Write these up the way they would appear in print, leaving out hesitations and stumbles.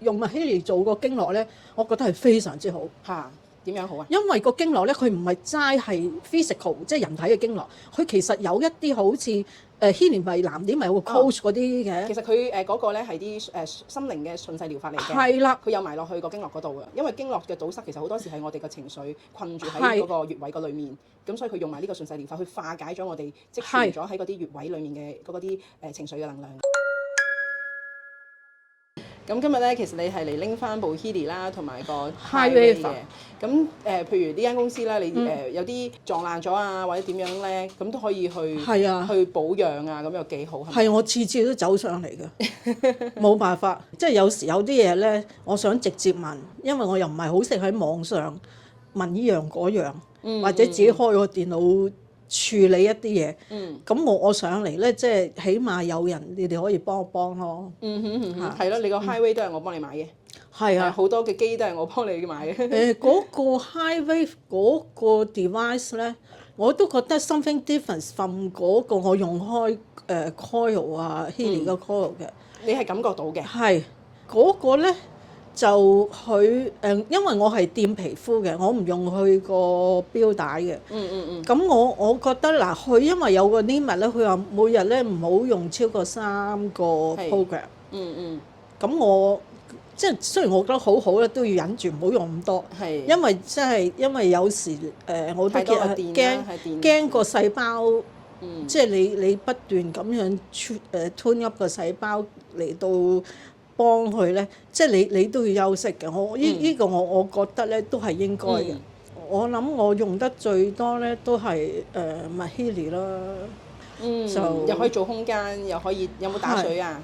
用 Mahaley 做個經絡咧，我覺得係非常之好。嚇，點樣好啊？因為個經絡咧，佢唔係齋係 physical，即係人體嘅經絡，佢其實有一啲好似Healy咪藍點咪有個 coach 嗰啲嘅。其實佢嗰個咧係啲心靈嘅順勢療法嚟嘅。係啦，佢有埋落去個經絡嗰度嘅，因為經絡嘅堵塞其實好多時係我哋嘅情緒困住喺嗰個穴位嗰裏面，咁所以佢用埋呢個順勢療法去化解咗我哋積存咗喺嗰啲穴位裡面嘅嗰啲情緒嘅能量。咁今日咧，其實你係嚟拎翻部 Healy 啦，同埋個 Highway 嘅。咁譬如呢間公司啦，你有啲撞爛咗啊，或者點樣咧，咁都可以去去保養啊，咁又幾好。係我次次都走上嚟嘅，冇辦法。即係有時有啲嘢咧，我想直接問，因為我又唔係好識喺網上問呢樣嗰樣，或者自己開個電腦處理一啲嘢。咁我上嚟咧，即係起碼有人你哋可以幫我幫咯。係咯，你個 Highway 都係我幫你買嘅。係啊，好多嘅機都係我幫你買嘅。嗰個 Highway 嗰個 device 咧，我都覺得 something different from 嗰個我用開coil 啊 Healy 嘅 coil 嘅。你係感覺到嘅。係嗰個咧就佢因為我係掂皮膚嘅，我唔用佢個錶帶嘅。咁我覺得嗱，佢因為有個 limit 咧，佢話每日咧唔好用超過3個 program。咁我即係雖然我覺得好好咧，都要忍住唔好用咁多。因為有時我都驚個細胞，即係你不斷咁樣tune up個細胞嚟到幫佢咧，即係你都要休息嘅。呢個我覺得咧都係應該嘅。我諗我用得最多咧都係Mahaley 啦。就又可以做空間，又可以有冇打水啊？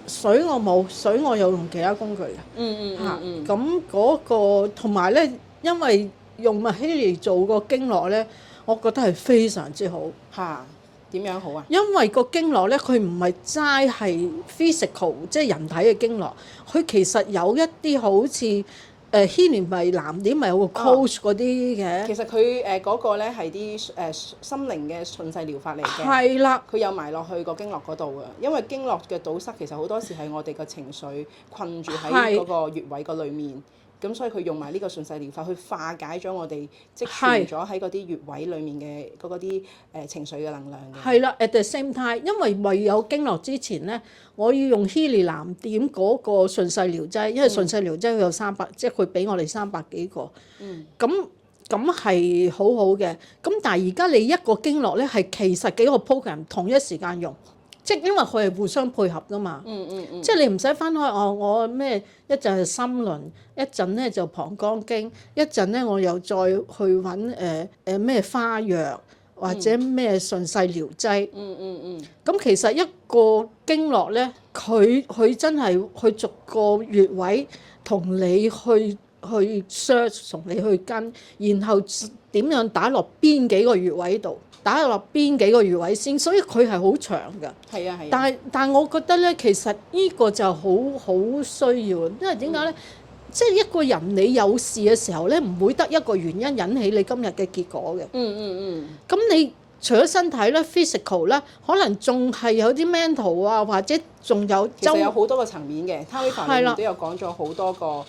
水我冇，水我有用其他工具嘅。咁嗰個同埋咧，因為用 Mahaley 做個經絡咧，我覺得係非常之好。點樣好啊？因為個經絡咧，佢唔係齋係 physical，即係人體嘅經絡，佢其實有一啲好似Healy咪藍點咪有個 coach 嗰啲嘅。其實佢嗰個咧係啲心靈嘅順勢療法嚟嘅。係啦，佢有埋落去個經絡嗰度嘅，因為經絡嘅堵塞其實好多時係我哋嘅情緒困住喺嗰個穴位嗰裏面。咁所以佢用埋呢個順勢療法去化解咗我哋積存咗喺嗰啲穴位裡面嘅嗰啲情緒嘅能量嘅。係啦 ，at the same time，因為未有經絡之前咧，我要用 Healy 藍點嗰個順勢療劑，因為順勢療劑佢有300，即係佢俾我哋300幾個。咁係好好嘅。咁但係而家你一個經絡咧係其實幾個 program 同一時間用。即係因為佢係互相配合㗎嘛，即係你唔使分開我咩一陣係心輪，一陣咧就膀胱經，一陣咧我又再去揾咩花藥或者咩順勢療劑。咁其實一個經絡咧，佢真係去逐個穴位同你去 search， 同你去跟，然後點樣打落邊幾個穴位度。打落邊幾個穴位先，所以佢係好長㗎。係啊。但係我覺得咧，其實呢個就好需要，因為點解咧？即係一個人你有事嘅時候咧，唔會得一個原因引起你今日嘅結果嘅。咁你除咗身體咧 physical 咧，可能仲係有啲 mental 啊，或者仲有其實有好多個層面嘅。Taoiseach 裏面都有講咗好多個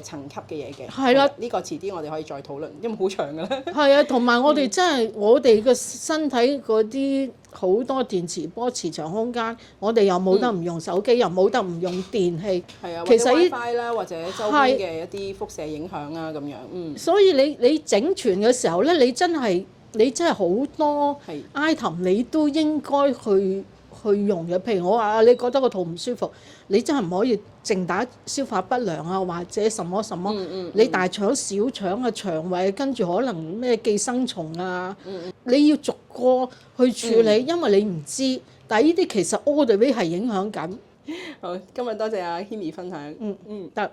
層級嘅嘢嘅。係啦，呢個遲啲我哋可以再討論，因為好長㗎啦。係啊，同埋我哋真係我哋嘅身體嗰啲好多電磁波、磁場空間，我哋又冇得唔用手機，又冇得唔用電器。係啊，其實 WiFi 啦，或者周邊嘅一啲輻射影響啊，咁樣。所以你整全嘅時候咧，你真係好多 item 你都應該去用嘅。譬如我話你覺得個肚唔舒服，你真係唔可以淨打消化不良啊，或者什麼什麼。你大腸、小腸啊、腸胃，跟住可能咩寄生蟲啊，你要逐個去處理，因為你唔知。但係呢啲其實 all the way 係影響緊。好，今日多謝阿 Healy 分享。得。